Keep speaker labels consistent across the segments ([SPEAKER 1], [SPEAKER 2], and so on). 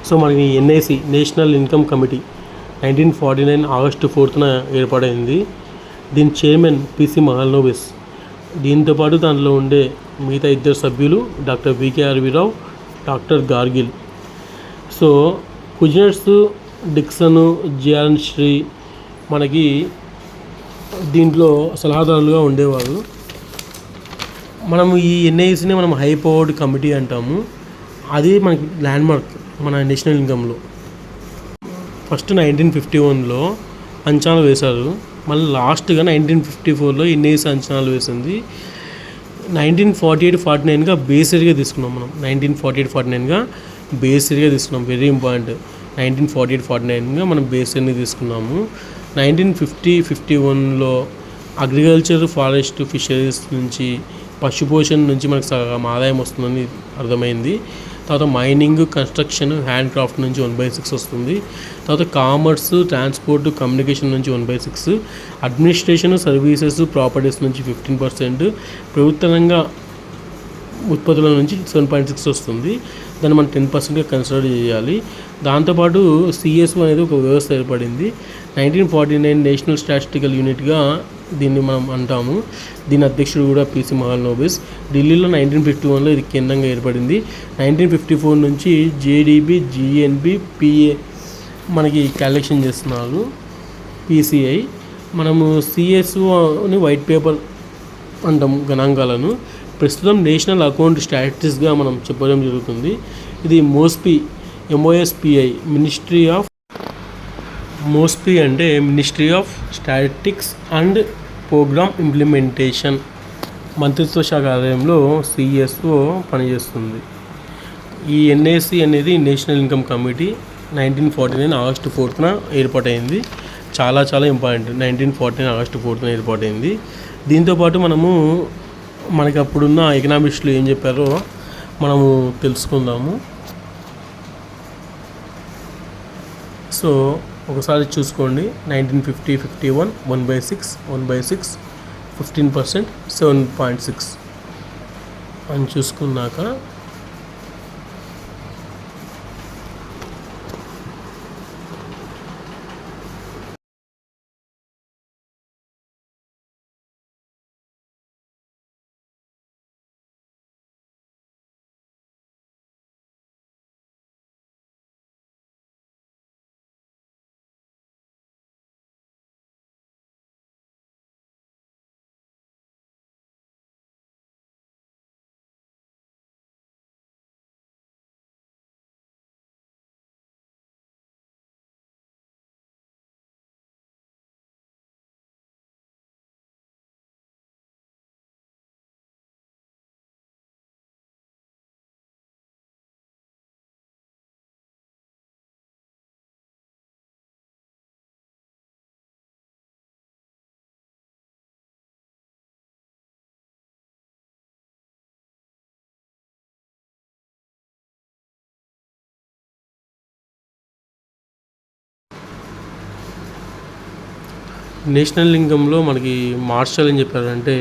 [SPEAKER 1] So మనకి NIC national income committee 1949 August 4న ఏర్పడైంది. దీని చైర్మన్ పిసి మహల్నోబిస్. దీంతోపాటు దాంట్లో ఉండే మిగతా ఇద్దరు సభ్యులు doctor VKRV Rao, doctor Gadgil. So Kuznets, Dixon, జియాన్ శ్రీ మనకి దీంట్లో సలహాదారులుగా ఉండేవారు. మనం ఈ ఎన్ఐసిని మనం హై పవర్డ్ కమిటీ అంటాము. అది మనకి ల్యాండ్మార్క్ మన నేషనల్ ఇన్కంలో. ఫస్ట్ 1951లో అంచనాలు వేశారు. మళ్ళీ లాస్ట్గా 1954లో ఎన్ఐసి అంచనాలు వేసింది. 1948-49గా బేస్ ఇయర్గా తీసుకున్నాం మనం. 1948-49గా బేస్ ఇయర్గా తీసుకున్నాం. Very important. 1948-49గా మనం బేస్ ఇయర్ని తీసుకున్నాము. 1950-51లో అగ్రికల్చర్, ఫారెస్ట్, ఫిషరీస్ నుంచి, పశుపోషణ నుంచి మనకు సగం ఆదాయం వస్తుందని అర్థమైంది. తర్వాత మైనింగ్, కన్స్ట్రక్షన్, హ్యాండ్ క్రాఫ్ట్ నుంచి 1/6 వస్తుంది. తర్వాత కామర్స్, ట్రాన్స్పోర్ట్, కమ్యూనికేషన్ నుంచి 1/6, అడ్మినిస్ట్రేషన్, సర్వీసెస్, ప్రాపర్టీస్ నుంచి 15%, ప్రభుత్వ రంగ ఉత్పత్తుల నుంచి 7.6 వస్తుంది. దాన్ని మనం 10%గా కన్సిడర్ చేయాలి. దాంతోపాటు సిఎస్ఓ అనేది ఒక వ్యవస్థ ఏర్పడింది. 1949 నేషనల్ స్టాటిస్టికల్ యూనిట్గా దీన్ని మనం అంటాము. దీని అధ్యక్షుడు కూడా పిసి మహల్నోబిస్. ఢిల్లీలో 1951లో ఇది కేంద్రంగా ఏర్పడింది. 1954 నుంచి జేడీబీ, జిఎన్బి, పిఏ మనకి క్యాలిక్యులేషన్ చేస్తున్నారు. పిసిఐ మనము సిఎస్ఓని వైట్ పేపర్ అంటాం గణాంకాలను. ప్రస్తుతం నేషనల్ అకౌంట్ స్టాటిస్టిక్స్గా మనం చెప్పడం జరుగుతుంది. ఇది MOSPI మోస్పీ అంటే ministry of statistics and programme implementation మంత్రిత్వ శాఖ ఆధ్వర్యంలో సిఎస్ఓ పనిచేస్తుంది. ఈ ఎన్ఐసి అనేది నేషనల్ ఇన్కమ్ కమిటీ 1949 ఆగస్టు 4న ఏర్పాటైంది. చాలా ఇంపార్టెంట్. 1949 ఆగస్టు 4న ఏర్పాటైంది. దీంతోపాటు మనకి అప్పుడున్న ఎకనామిస్టులు ఏం చెప్పారో మనము తెలుసుకుందాము. సో ఒకసారి చూసుకోండి. 1950-51 1/6 15%, 7.6 అని చూసుకున్నాక నేషనల్ ఇన్కంలో మనకి మార్షల్ ఏం చెప్పారంటే,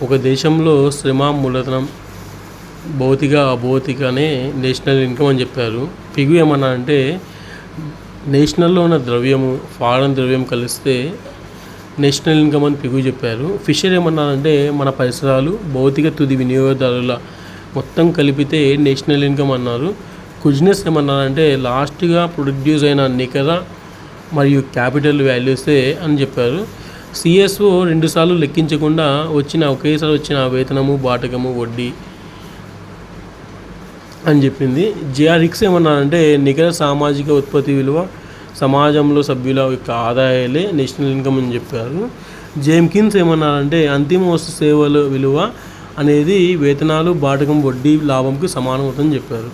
[SPEAKER 1] ఒక దేశంలో శ్రమ, మూలధనం, భౌతిక, అభౌతికనే నేషనల్ ఇన్కమ్ అని చెప్పారు. ఫిగు ఏమన్నా అంటే నేషనల్లో ఉన్న ద్రవ్యము, ఫారెన్ ద్రవ్యం కలిస్తే నేషనల్ ఇన్కమ్ అని ఫిగు చెప్పారు. ఫిషర్ ఏమన్నారంటే మన పరిసరాలు, భౌతిక తుది వినియోగదారుల మొత్తం కలిపితే నేషనల్ ఇన్కమ్ అన్నారు. కుజినెస్ ఏమన్నారంటే లాస్ట్గా ప్రొడ్యూస్ అయిన నికర మరియు క్యాపిటల్ వాల్యూసే అని చెప్పారు. సిఎస్ఓ 2 సార్లు లెక్కించకుండా ఒకేసారి వచ్చిన వేతనము, బాటకము, వడ్డీ అని చెప్పింది. జిఆర్ఇక్స్ ఏమన్నారంటే నికర సామాజిక ఉత్పత్తి విలువ, సమాజంలో సభ్యుల యొక్క ఆదాయాలే నేషనల్ ఇన్కమ్ అని చెప్పారు. జేమ్కిన్స్ ఏమన్నారంటే అంతిమ వస్తు సేవల విలువ అనేది వేతనాలు, బాటకం, వడ్డీ, లాభంకి సమానం అవుతుందని చెప్పారు.